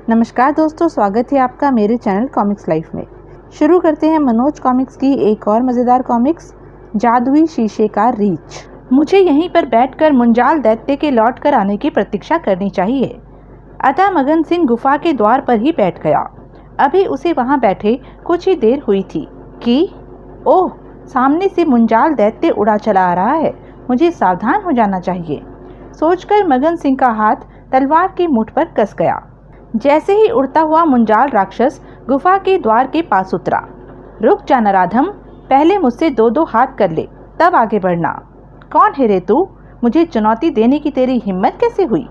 नमस्कार दोस्तों, स्वागत है आपका मेरे चैनल कॉमिक्स लाइफ में। शुरू करते हैं मनोज कॉमिक्स की एक और मज़ेदार कॉमिक्स, जादुई शीशे का रीच। मुझे यहीं पर बैठकर मुंजाल दैत्य के लौट कर आने की प्रतीक्षा करनी चाहिए। अतः मगन सिंह गुफा के द्वार पर ही बैठ गया। अभी उसे वहां बैठे कुछ ही देर हुई थी कि ओह, सामने से मुंजाल दैत्य उड़ा चला आ रहा है। मुझे सावधान हो जाना चाहिए, सोचकर मगन सिंह का हाथ तलवार की मुठ पर कस गया। जैसे ही उड़ता हुआ मुंजाल राक्षस गुफा के द्वार के पास उतरा। रुक जा नराधम, पहले मुझसे दो दो हाथ कर ले, तब आगे बढ़ना। कौन है रे तू? मुझे चुनौती देने की तेरी हिम्मत कैसे हुई?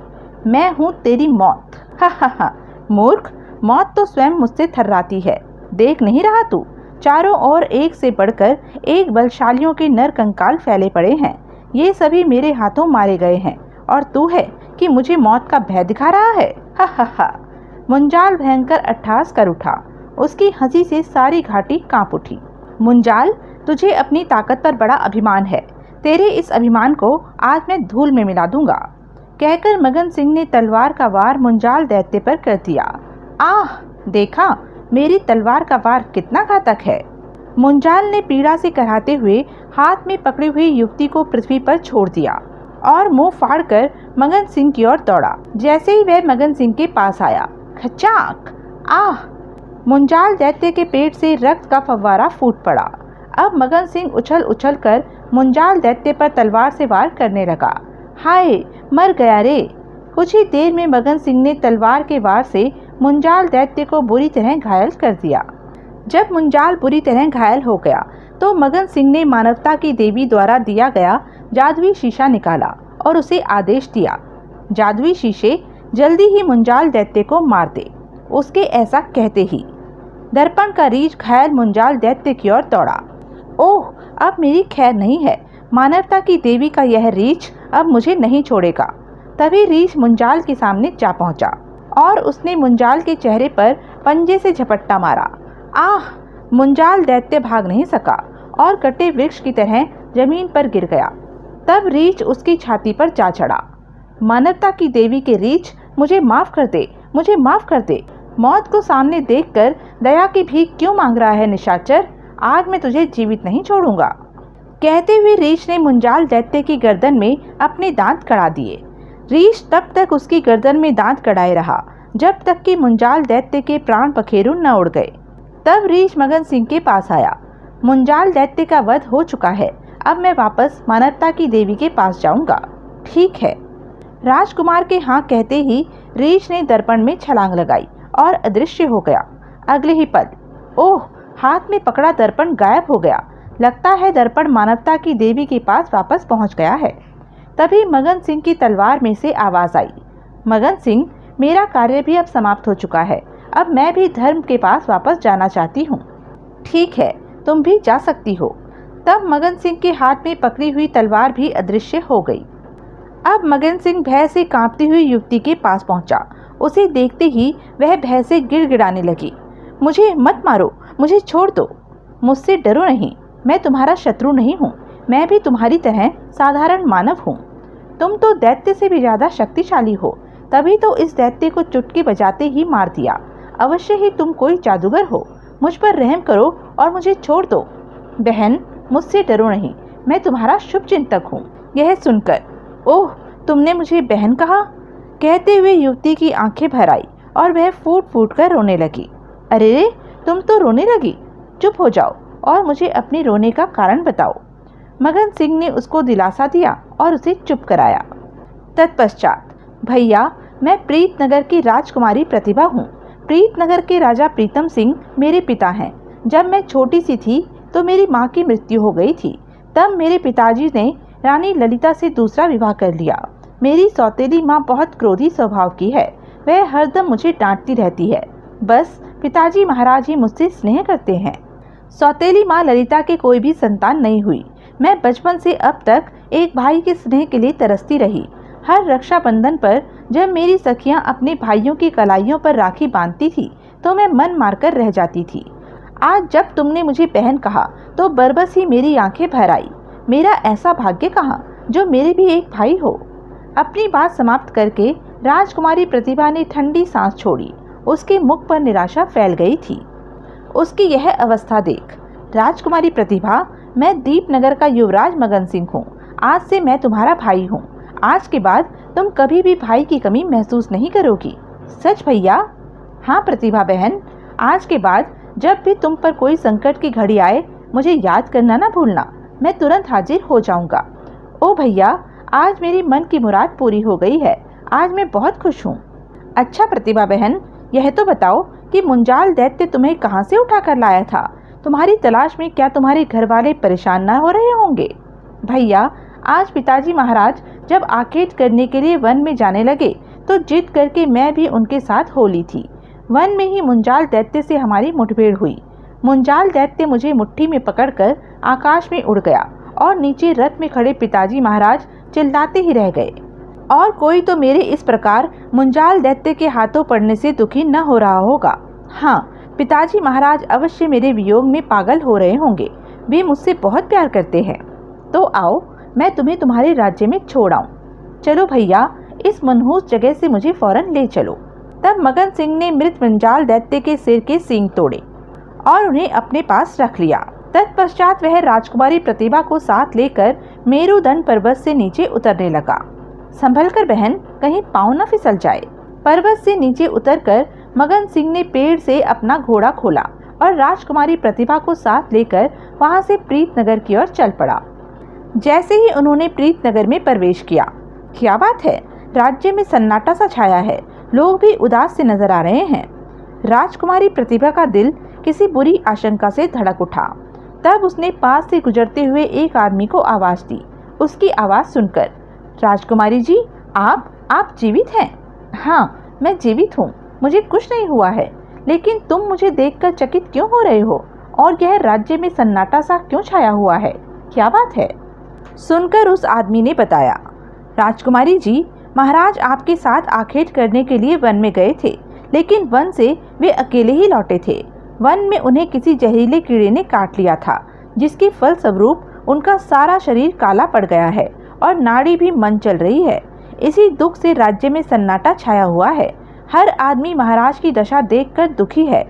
मैं हूँ तेरी मौत। हा हा हा, मूर्ख, मौत तो स्वयं मुझसे थर्राती है। देख नहीं रहा तू? चारों ओर एक से बढ़कर एक बलशालियों के नर कंकाल फैले पड़े हैं। ये सभी मेरे हाथों मारे गए हैं और तू है कि मुझे मौत का भय दिखा रहा है। हा हा हा। मुंजाल भयंकर अट्टहास कर उठा। उसकी हंसी से सारी घाटी कांप उठी। मुंजाल, तुझे अपनी ताकत पर बड़ा अभिमान है। तेरे इस अभिमान को आज मैं धूल में मिला दूंगा, कहकर मगन सिंह ने तलवार का वार मुंजाल दैत्य पर कर दिया। आह, देखा मेरी तलवार का वार कितना घातक है। मुंजाल ने पीड़ा से कराहते हुए हाथ में पकड़ी हुई युवती को पृथ्वी पर छोड़ दिया और मुंह फाड़कर मगन सिंह की ओर दौड़ा। जैसे ही वह मगन सिंह के पास आया, खचाक! आह! मुंजाल दैत्य के पेट से रक्त का फव्वारा फूट पड़ा। अब मगन सिंह उछल उछल कर मुंजाल दैत्य पर तलवार से वार करने लगा। हाय, मर गया रे! कुछ ही देर में मगन सिंह ने तलवार के वार से मुंजाल दैत्य को बुरी तरह घायल कर दिया। जब मुंजाल बुरी तरह घायल हो गया तो मगन सिंह ने मानवता की देवी द्वारा दिया गया जादुई शीशा निकाला और उसे आदेश दिया, जादुई शीशे, जल्दी ही मुंजाल दैत्य को मार दे। उसके ऐसा कहते ही दर्पण का रीछ घायल मुंजाल दैत्य की ओर दौड़ा। ओह, अब मेरी खैर नहीं है। मानवता की देवी का यह रीछ अब मुझे नहीं छोड़ेगा। तभी रीछ मुंजाल के सामने जा पहुंचा और उसने मुंजाल के चेहरे पर पंजे से झपट्टा मारा। आह! मुंजाल दैत्य भाग नहीं सका और कटे वृक्ष की तरह जमीन पर गिर गया। तब रीछ उसकी छाती पर जा चढ़ा। मानवता की देवी के रीछ, मुझे माफ कर दे, मुझे माफ कर दे। मौत को सामने देखकर दया की भीख क्यों मांग रहा है निशाचर? आज मैं तुझे जीवित नहीं छोड़ूंगा। कहते हुए रीछ ने मुंजाल दैत्य की गर्दन में अपने दांत कड़ा दिए। रीछ तब तक उसकी गर्दन में दांत कड़ाए रहा जब तक कि मुंजाल दैत्य के प्राण पखेरु न उड़ गए। तब रीछ मगन सिंह के पास आया। मुंजाल दैत्य का वध हो चुका है, अब मैं वापस मानवता की देवी के पास जाऊंगा। ठीक है। राजकुमार के हाँ कहते ही रीछ ने दर्पण में छलांग लगाई और अदृश्य हो गया। अगले ही पल, ओह, हाथ में पकड़ा दर्पण गायब हो गया। लगता है दर्पण मानवता की देवी के पास वापस पहुंच गया है। तभी मगन सिंह की तलवार में से आवाज आई, मगन सिंह, मेरा कार्य भी अब समाप्त हो चुका है। अब मैं भी धर्म के पास वापस जाना चाहती हूँ। ठीक है, तुम भी जा सकती हो। तब मगन सिंह के हाथ में पकड़ी हुई तलवार भी अदृश्य हो गई। अब मगन सिंह भय से कांपती हुई युवती के पास पहुंचा। उसे देखते ही वह भय से गिड़गिड़ाने लगी। मुझे मत मारो, मुझे छोड़ दो। मुझसे डरो नहीं, मैं तुम्हारा शत्रु नहीं हूँ। मैं भी तुम्हारी तरह साधारण मानव हूँ। तुम तो दैत्य से भी ज्यादा शक्तिशाली हो, तभी तो इस दैत्य को चुटकी बजाते ही मार दिया। अवश्य ही तुम कोई जादूगर हो। मुझ पर रहम करो और मुझे छोड़ दो। बहन, मुझसे डरो नहीं, मैं तुम्हारा शुभ चिंतक हूँ। यह सुनकर, ओह, तुमने मुझे बहन कहा? कहते हुए युवती की आंखें भर आई और वह फूट फूट कर रोने लगी। अरे रे, तुम तो रोने लगी। चुप हो जाओ और मुझे अपने रोने का कारण बताओ। मगन सिंह ने उसको दिलासा दिया और उसे चुप कराया। तत्पश्चात, भैया, मैं प्रीतनगर की राजकुमारी प्रतिभा हूँ। प्रीतनगर के राजा प्रीतम सिंह मेरे पिता हैं। जब मैं छोटी सी थी तो मेरी माँ की मृत्यु हो गई थी। तब मेरे पिताजी ने रानी ललिता से दूसरा विवाह कर लिया। मेरी सौतेली माँ बहुत क्रोधी स्वभाव की है। वह हरदम मुझे डांटती रहती है। बस पिताजी महाराज ही मुझसे स्नेह करते हैं। सौतेली माँ ललिता के कोई भी संतान नहीं हुई। मैं बचपन से अब तक एक भाई के स्नेह के लिए तरसती रही। हर रक्षाबंधन पर जब मेरी सखियां अपने भाइयों की कलाइयों पर राखी बांधती थी तो मैं मन मारकर रह जाती थी। आज जब तुमने मुझे बहन कहा तो बरबस ही मेरी आंखें भर आई। मेरा ऐसा भाग्य कहाँ जो मेरे भी एक भाई हो। अपनी बात समाप्त करके राजकुमारी प्रतिभा ने ठंडी सांस छोड़ी उसके मुख पर निराशा फैल गई थी। उसकी यह अवस्था देख, राजकुमारी प्रतिभा, मैं दीपनगर का युवराज मगन सिंह हूँ। आज से मैं तुम्हारा भाई हूँ। आज के बाद तुम कभी भी भाई की कमी महसूस नहीं करोगी। सच भैया? हाँ प्रतिभा बहन, आज के बाद जब भी तुम पर कोई संकट की घड़ी आए मुझे याद करना ना भूलना, मैं तुरंत हाजिर हो जाऊंगा। ओ भैया, आज मेरी मन की मुराद पूरी हो गई है। आज मैं बहुत खुश हूँ। अच्छा प्रतिभा बहन, यह तो बताओ कि मुंजाल दैत्य तुम्हें कहाँ से उठा कर लाया था? तुम्हारी तलाश में क्या तुम्हारे घर वाले परेशान न हो रहे होंगे? भैया, आज पिताजी महाराज जब आखेट करने के लिए वन में जाने लगे तो जिद करके मैं भी उनके साथ हो ली थी। वन में ही मुंजाल दैत्य से हमारी मुठभेड़ हुई। मुंजाल दैत्य मुझे मुट्ठी में पकड़कर आकाश में उड़ गया और नीचे रथ में खड़े पिताजी महाराज चिल्लाते ही रह गए। और कोई तो मेरे इस प्रकार मुंजाल दैत्य के हाथों पड़ने से दुखी न हो रहा होगा। हाँ, पिताजी महाराज अवश्य मेरे वियोग में पागल हो रहे होंगे। वे मुझसे बहुत प्यार करते हैं। तो आओ, मैं तुम्हें तुम्हारे राज्य में छोड़ आऊं। चलो भैया, इस मनहूस जगह से मुझे फौरन ले चलो। तब मगन सिंह ने मृत मुंजाल दैत्य के सिर के सींग तोड़े और उन्हें अपने पास रख लिया। तत्पश्चात वह राजकुमारी प्रतिभा को साथ लेकर मेरुदंड पर्वत से नीचे उतरने लगा। संभल कर बहन, कहीं पाँव न फिसल जाए। पर्वत से नीचे उतरकर मगन सिंह ने पेड़ से अपना घोड़ा खोला और राजकुमारी प्रतिभा को साथ लेकर वहां से प्रीतनगर की ओर चल पड़ा। जैसे ही उन्होंने प्रीतनगर में प्रवेश किया, क्या बात है, राज्य में सन्नाटा सा छाया है। लोग भी उदास से नजर आ रहे हैं। राजकुमारी प्रतिभा का दिल किसी बुरी आशंका से धड़क उठा। तब उसने पास से गुजरते हुए एक आदमी को आवाज दी। उसकी आवाज सुनकर, राजकुमारी जी, आप जीवित हैं? हाँ, मैं जीवित हूँ, मुझे कुछ नहीं हुआ है। लेकिन तुम मुझे देखकर चकित क्यों हो रहे हो? और यह राज्य में सन्नाटा सा क्यों छाया हुआ है? क्या बात है? सुनकर उस आदमी ने बताया, राजकुमारी जी, महाराज आपके साथ आखेट करने के लिए वन में गए थे, लेकिन वन से वे अकेले ही लौटे थे। वन में उन्हें किसी जहरीले कीड़े ने काट लिया था, जिसके फलस्वरूप उनका सारा शरीर काला पड़ गया है और नाड़ी भी मंद चल रही है। इसी दुख से राज्य में सन्नाटा छाया हुआ है। हर आदमी महाराज की दशा देखकर दुखी है।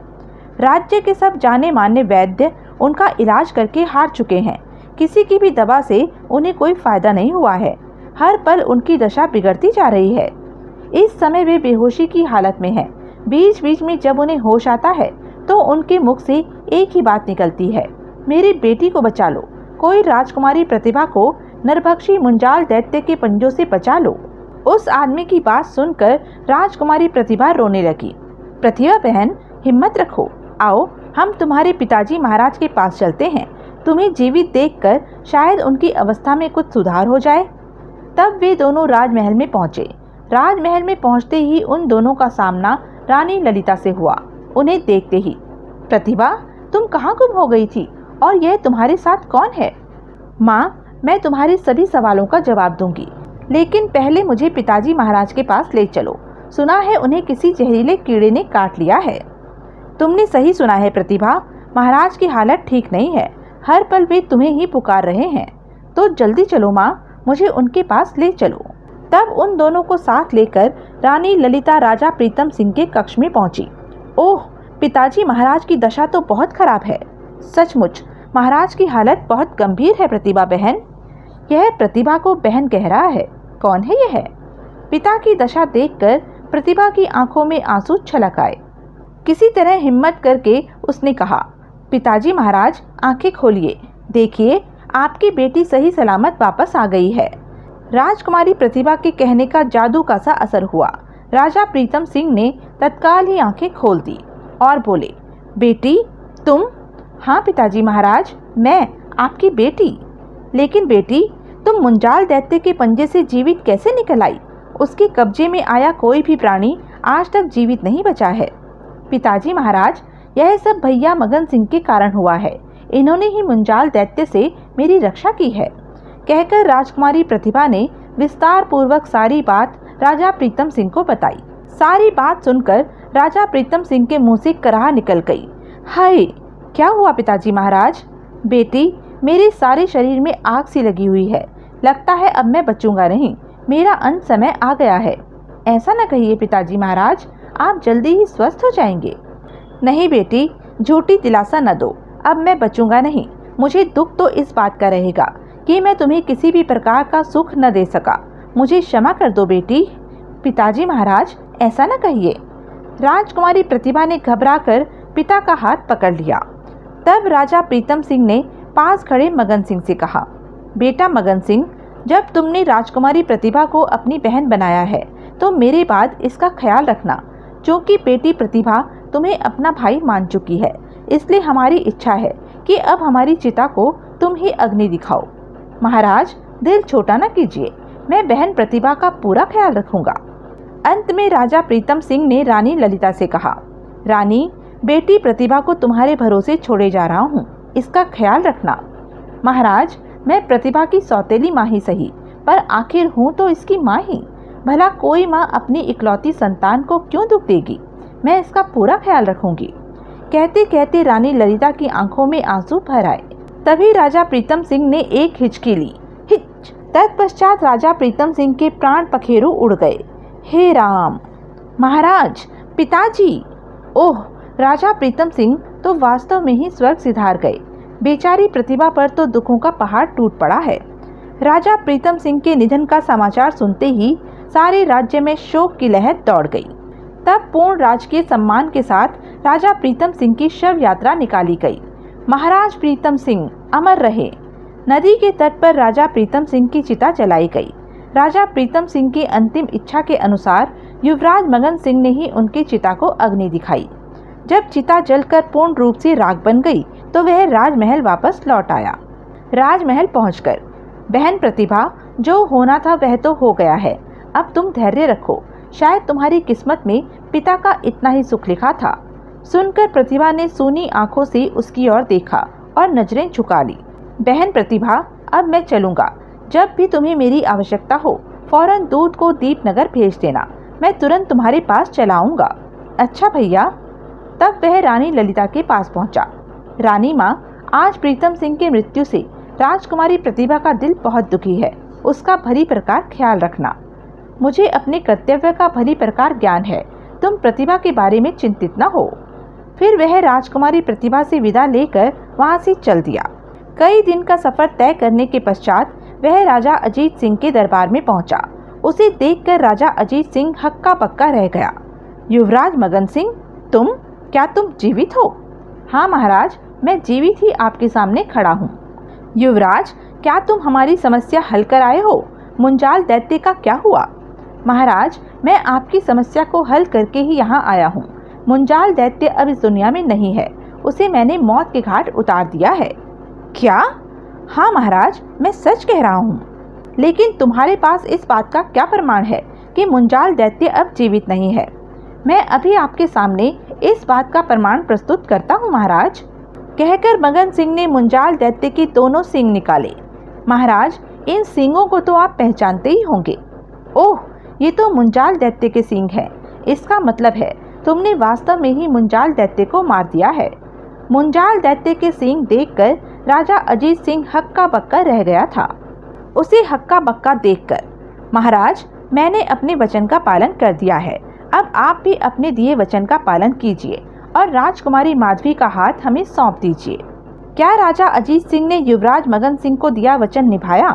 राज्य के सब जाने माने वैद्य उनका इलाज करके हार चुके हैं। किसी की भी दवा से उन्हें कोई फायदा नहीं हुआ है। हर पल उनकी दशा बिगड़ती जा रही है। इस समय वे बेहोशी की हालत में हैं। बीच बीच में जब उन्हें होश आता है तो उनके मुख से एक ही बात निकलती है, मेरी बेटी को बचा लो। कोई राजकुमारी प्रतिभा को नरभक्षी मुंजाल दैत्य के पंजों से बचा लो। उस आदमी की बात सुनकर राजकुमारी प्रतिभा रोने लगी। प्रतिभा बहन, हिम्मत रखो। आओ, हम तुम्हारे पिताजी महाराज के पास चलते हैं। तुम्हें जीवित देखकर शायद उनकी अवस्था में कुछ सुधार हो जाए। तब वे दोनों राजमहल में पहुंचे। राजमहल में पहुंचते ही उन दोनों का सामना रानी ललिता से हुआ। उन्हें देखते ही, प्रतिभा, तुम कहाँ गुम हो गई थी और यह तुम्हारे साथ कौन है? माँ, मैं तुम्हारे सभी सवालों का जवाब दूंगी, लेकिन पहले मुझे पिताजी महाराज के पास ले चलो। सुना है उन्हें किसी जहरीले कीड़े ने काट लिया है। तुमने सही सुना है प्रतिभा, महाराज की हालत ठीक नहीं है। हर पल वे तुम्हें ही पुकार रहे हैं। तो जल्दी चलो माँ, मुझे उनके पास ले चलो। तब उन दोनों को साथ लेकर रानी ललिता राजा प्रीतम सिंह के कक्ष में पहुंची। ओह, पिताजी महाराज की दशा तो बहुत खराब है। सचमुच महाराज की हालत बहुत गंभीर है प्रतिभा बहन। यह प्रतिभा को बहन कह रहा है। कौन है यह? पिता की दशा देखकर प्रतिभा की आंखों में आंसू छलक आए। किसी तरह हिम्मत करके उसने कहा, पिताजी महाराज, आंखें खोलिए, देखिए आपकी बेटी सही सलामत वापस आ गई है। राजकुमारी प्रतिभा के कहने का जादू का सा असर हुआ। राजा प्रीतम सिंह ने तत्काल ही आंखें खोल दी और बोले, बेटी तुम? हाँ पिताजी महाराज, मैं आपकी बेटी। लेकिन बेटी, तुम मुंजाल दैत्य के पंजे से जीवित कैसे निकल आई? उसके कब्जे में आया कोई भी प्राणी आज तक जीवित नहीं बचा है। पिताजी महाराज, यह सब भैया मगन सिंह के कारण हुआ है। इन्होंने ही मुंजाल दैत्य से मेरी रक्षा की है। कहकर राजकुमारी प्रतिभा ने विस्तार पूर्वक सारी बात राजा प्रीतम सिंह को बताई। सारी बात सुनकर राजा प्रीतम सिंह के मुंह से कराह निकल गई। हाय, क्या हुआ पिताजी महाराज? बेटी, मेरे सारे शरीर में आग सी लगी हुई है। लगता है अब मैं बचूंगा नहीं। मेरा अंत समय आ गया है। ऐसा न कहिए पिताजी महाराज, आप जल्दी ही स्वस्थ हो जाएंगे। नहीं बेटी, झूठी दिलासा न दो। अब मैं बचूंगा नहीं। मुझे दुख तो इस बात का रहेगा कि मैं तुम्हें किसी भी प्रकार का सुख न दे सका। मुझे क्षमा कर दो बेटी। पिताजी महाराज, ऐसा न कहिए। राजकुमारी प्रतिभा ने घबराकर पिता का हाथ पकड़ लिया। तब राजा प्रीतम सिंह ने पास खड़े मगन सिंह से कहा, बेटा मगन सिंह, जब तुमने राजकुमारी प्रतिभा को अपनी बहन बनाया है तो मेरे बाद इसका ख्याल रखना। क्योंकि बेटी प्रतिभा तुम्हें अपना भाई मान चुकी है, इसलिए हमारी इच्छा है कि अब हमारी चिता को तुम ही अग्नि दिखाओ। महाराज, दिल छोटा न कीजिए, मैं बहन प्रतिभा का पूरा ख्याल रखूंगा। अंत में राजा प्रीतम सिंह ने रानी ललिता से कहा, रानी, बेटी प्रतिभा को तुम्हारे भरोसे छोड़े जा रहा हूँ, इसका ख्याल रखना। महाराज, मैं प्रतिभा की सौतेली माँ ही सही, पर आखिर हूँ तो इसकी माँ ही। भला कोई माँ अपनी इकलौती संतान को क्यों दुख देगी? मैं इसका पूरा ख्याल रखूंगी। कहते कहते रानी ललिता की आंखों में आंसू भर आए। तभी राजा प्रीतम सिंह ने एक हिचकी ली। हिच! तत्पश्चात राजा प्रीतम सिंह के प्राण पखेरु उड़ गए। हे राम! महाराज, पिताजी! ओह! राजा प्रीतम सिंह तो वास्तव में ही स्वर्ग सिधार गए। बेचारी प्रतिभा पर तो दुखों का पहाड़ टूट पड़ा है। राजा प्रीतम सिंह के निधन का समाचार सुनते ही सारे राज्य में शोक की लहर दौड़ गई। तब पूर्ण राजकीय सम्मान के साथ राजा प्रीतम सिंह की शव यात्रा निकाली गई। महाराज प्रीतम सिंह अमर रहे। नदी के तट पर राजा प्रीतम सिंह की चिता जलाई गई। राजा प्रीतम सिंह की अंतिम इच्छा के अनुसार युवराज मगन सिंह ने ही उनकी चिता को अग्नि दिखाई। जब चिता जलकर पूर्ण रूप से राख बन गई तो वह राजमहल वापस लौट आया। राजमहल पहुंचकर, बहन प्रतिभा, जो होना था वह तो हो गया है, अब तुम धैर्य रखो। शायद तुम्हारी किस्मत में पिता का इतना ही सुख लिखा था। सुनकर प्रतिभा ने सूनी आंखों से उसकी ओर देखा और नजरें झुका ली। बहन प्रतिभा, अब मैं चलूंगा। जब भी तुम्हें मेरी आवश्यकता हो फौरन दूत को दीपनगर भेज देना, मैं तुरंत तुम्हारे पास चला आऊंगा। अच्छा भैया। तब वह रानी ललिता के पास पहुंचा। रानी माँ, आज प्रीतम सिंह की मृत्यु से राजकुमारी प्रतिभा का दिल बहुत दुखी है। उसका भली प्रकार ख्याल रखना। मुझे अपने कर्तव्य का भली प्रकार ज्ञान है। तुम प्रतिभा के बारे में चिंतित न हो। फिर वह राजकुमारी प्रतिभा से विदा लेकर वहां से चल दिया। कई दिन का सफर तय करने के पश्चात वह राजा अजीत सिंह के दरबार में पहुंचा। उसे देखकर राजा अजीत सिंह हक्का बक्का रह गया। युवराज मगन सिंह, तुम? क्या तुम जीवित हो? हाँ महाराज, मैं जीवित ही आपके सामने खड़ा हूँ। युवराज, क्या तुम हमारी समस्या हल कर आए हो? मुंजाल दैत्य का क्या हुआ? महाराज, मैं आपकी समस्या को हल करके ही यहाँ आया हूँ। मुंजाल दैत्य अब इस दुनिया में नहीं है। उसे मैंने मौत के घाट उतार दिया है। क्या? हाँ महाराज, मैं सच कह रहा हूँ। लेकिन तुम्हारे पास इस बात का क्या प्रमाण है कि मुंजाल दैत्य अब जीवित नहीं है? मैं अभी आपके सामने इस बात का प्रमाण प्रस्तुत करता हूँ महाराज। कहकर मगन सिंह ने मुंजाल दैत्य के दोनों सींग निकाले। महाराज, इन सींगों को तो आप पहचानते ही होंगे। ओह, ये तो मुंजाल दैत्य के सींग हैं। इसका मतलब है तुमने वास्तव में ही मुंजाल दैत्य को मार दिया है। मुंजाल दैत्य के सींग देखकर राजा अजीत सिंह हक्का बक्का रह गया था। उसे हक्का बक्का देखकर, महाराज, मैंने अपने वचन का पालन कर दिया है। अब आप भी अपने दिए वचन का पालन कीजिए और राजकुमारी माधवी का हाथ हमें सौंप दीजिए। क्या राजा अजीत सिंह ने युवराज मगन सिंह को दिया वचन निभाया?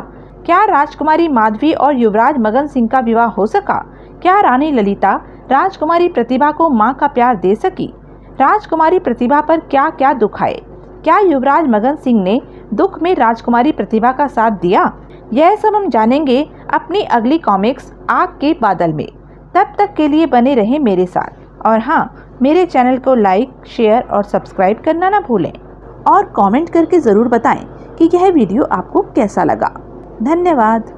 क्या राजकुमारी माधवी और युवराज मगन सिंह का विवाह हो सका? क्या रानी ललिता राजकुमारी प्रतिभा को मां का प्यार दे सकी? राजकुमारी प्रतिभा पर क्या क्या दुख आए? क्या युवराज मगन सिंह ने दुख में राजकुमारी प्रतिभा का साथ दिया? यह सब हम जानेंगे अपनी अगली कॉमिक्स आग के बादल में। तब तक के लिए बने रहें मेरे साथ। और हाँ, मेरे चैनल को लाइक, शेयर और सब्सक्राइब करना ना भूलें। और कमेंट करके ज़रूर बताएं कि यह वीडियो आपको कैसा लगा। धन्यवाद।